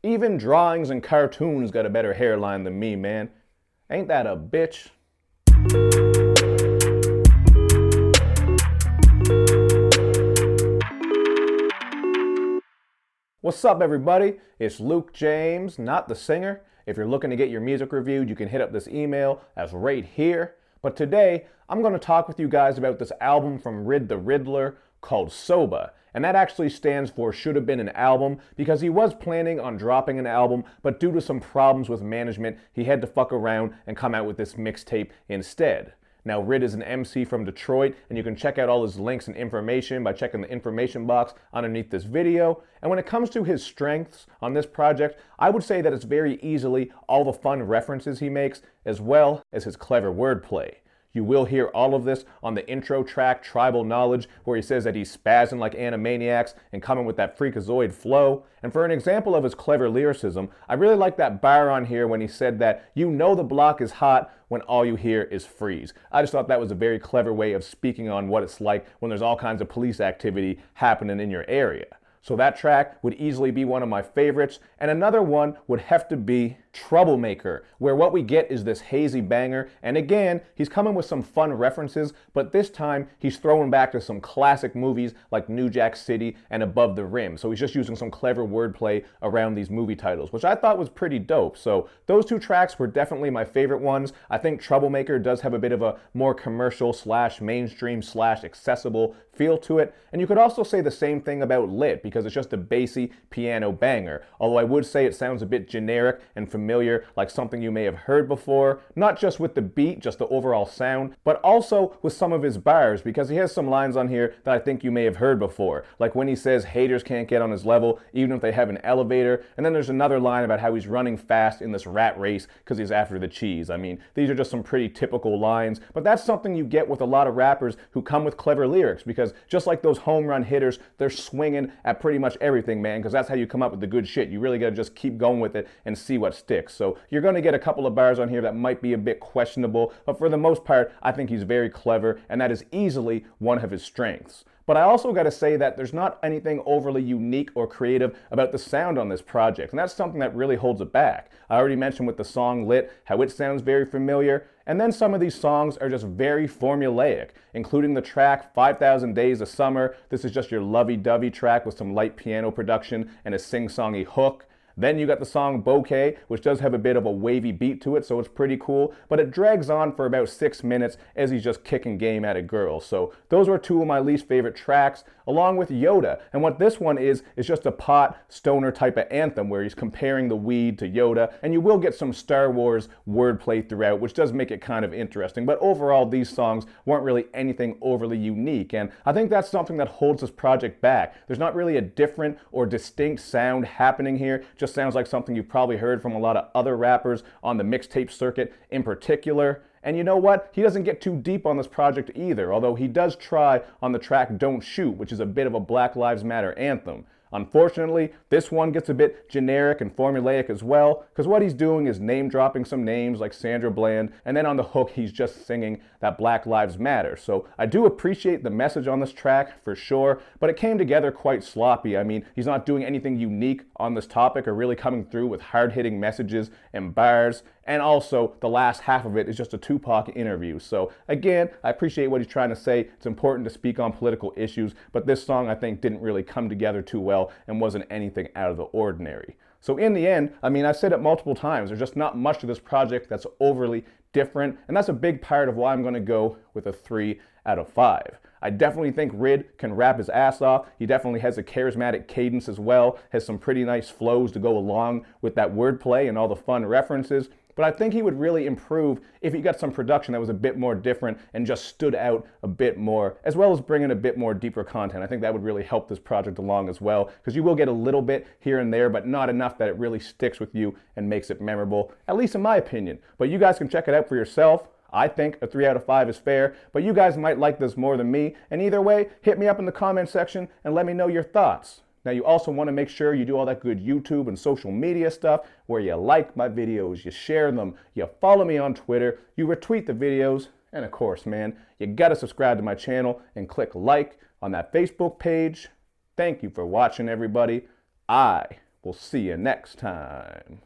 Even drawings and cartoons got a better hairline than me, man. Ain't that a bitch? What's up, everybody? It's Luke James, not the singer. If you're looking to get your music reviewed, you can hit up this email as right here. But today, I'm going to talk with you guys about this album from the Riddler called SOBAA. And that actually stands for Should Have Been an Album, because he was planning on dropping an album, but due to some problems with management, he had to fuck around and come out with this mixtape instead. Now, Rid is an MC from Detroit, and you can check out all his links and information by checking the information box underneath this video. And when it comes to his strengths on this project, I would say that it's very easily all the fun references he makes, as well as his clever wordplay. You will hear all of this on the intro track, Tribal Knowledge, where he says that he's spazzing like Animaniacs and coming with that freakazoid flow. And for an example of his clever lyricism, I really like that bar on here when he said that you know the block is hot when all you hear is freeze. I just thought that was a very clever way of speaking on what it's like when there's all kinds of police activity happening in your area. So that track would easily be one of my favorites, and another one would have to be Troublemaker, where what we get is this hazy banger, and again, he's coming with some fun references, but this time he's throwing back to some classic movies like New Jack City and Above the Rim, so he's just using some clever wordplay around these movie titles, which I thought was pretty dope. So those two tracks were definitely my favorite ones. I think Troublemaker does have a bit of a more commercial / mainstream / accessible feel to it, and you could also say the same thing about Lit, because it's just a bassy piano banger, although I would say it sounds a bit generic and familiar, like something you may have heard before, not just with the beat, just the overall sound, but also with some of his bars, because he has some lines on here that I think you may have heard before, like when he says haters can't get on his level even if they have an elevator, and then there's another line about how he's running fast in this rat race because he's after the cheese. I mean, these are just some pretty typical lines, but that's something you get with a lot of rappers who come with clever lyrics, because just like those home run hitters, they're swinging at pretty much everything, man, because that's how you come up with the good shit. You really got to just keep going with it and see what sticks. So you're going to get a couple of bars on here that might be a bit questionable, but for the most part, I think he's very clever, and that is easily one of his strengths. But I also got to say that there's not anything overly unique or creative about the sound on this project, and that's something that really holds it back. I already mentioned with the song Lit how it sounds very familiar, and then some of these songs are just very formulaic, including the track 5,000 Days of Summer. This is just your lovey-dovey track with some light piano production and a sing-songy hook. Then you got the song Bouquet, which does have a bit of a wavy beat to it, so it's pretty cool, but it drags on for about 6 minutes as he's just kicking game at a girl. So those were two of my least favorite tracks, along with Yoda. And what this one is just a pot stoner type of anthem where he's comparing the weed to Yoda, and you will get some Star Wars wordplay throughout, which does make it kind of interesting. But overall, these songs weren't really anything overly unique, and I think that's something that holds this project back. There's not really a different or distinct sound happening here. Just sounds like something you've probably heard from a lot of other rappers on the mixtape circuit in particular. And you know what? He doesn't get too deep on this project either, although he does try on the track Don't Shoot, which is a bit of a Black Lives Matter anthem. Unfortunately, this one gets a bit generic and formulaic as well, because what he's doing is name-dropping some names like Sandra Bland, and then on the hook he's just singing that Black Lives Matter. So I do appreciate the message on this track for sure, but it came together quite sloppy. I mean, he's not doing anything unique on this topic or really coming through with hard-hitting messages and bars, and also the last half of it is just a Tupac interview. So again, I appreciate what he's trying to say. It's important to speak on political issues, but this song I think didn't really come together too well and wasn't anything out of the ordinary. So in the end, I mean, I've said it multiple times, there's just not much to this project that's overly different, and that's a big part of why I'm going to go with a 3 out of 5. I definitely think Rid can rap his ass off. He definitely has a charismatic cadence as well, has some pretty nice flows to go along with that wordplay and all the fun references. But I think he would really improve if he got some production that was a bit more different and just stood out a bit more, as well as bringing a bit more deeper content. I think that would really help this project along as well, because you will get a little bit here and there, but not enough that it really sticks with you and makes it memorable, at least in my opinion. But you guys can check it out for yourself. I think a 3 out of 5 is fair, but you guys might like this more than me, and either way, hit me up in the comment section and let me know your thoughts. Now, you also want to make sure you do all that good YouTube and social media stuff where you like my videos, you share them, you follow me on Twitter, you retweet the videos, and of course, man, you got to subscribe to my channel and click like on that Facebook page. Thank you for watching, everybody. I will We'll see you next time.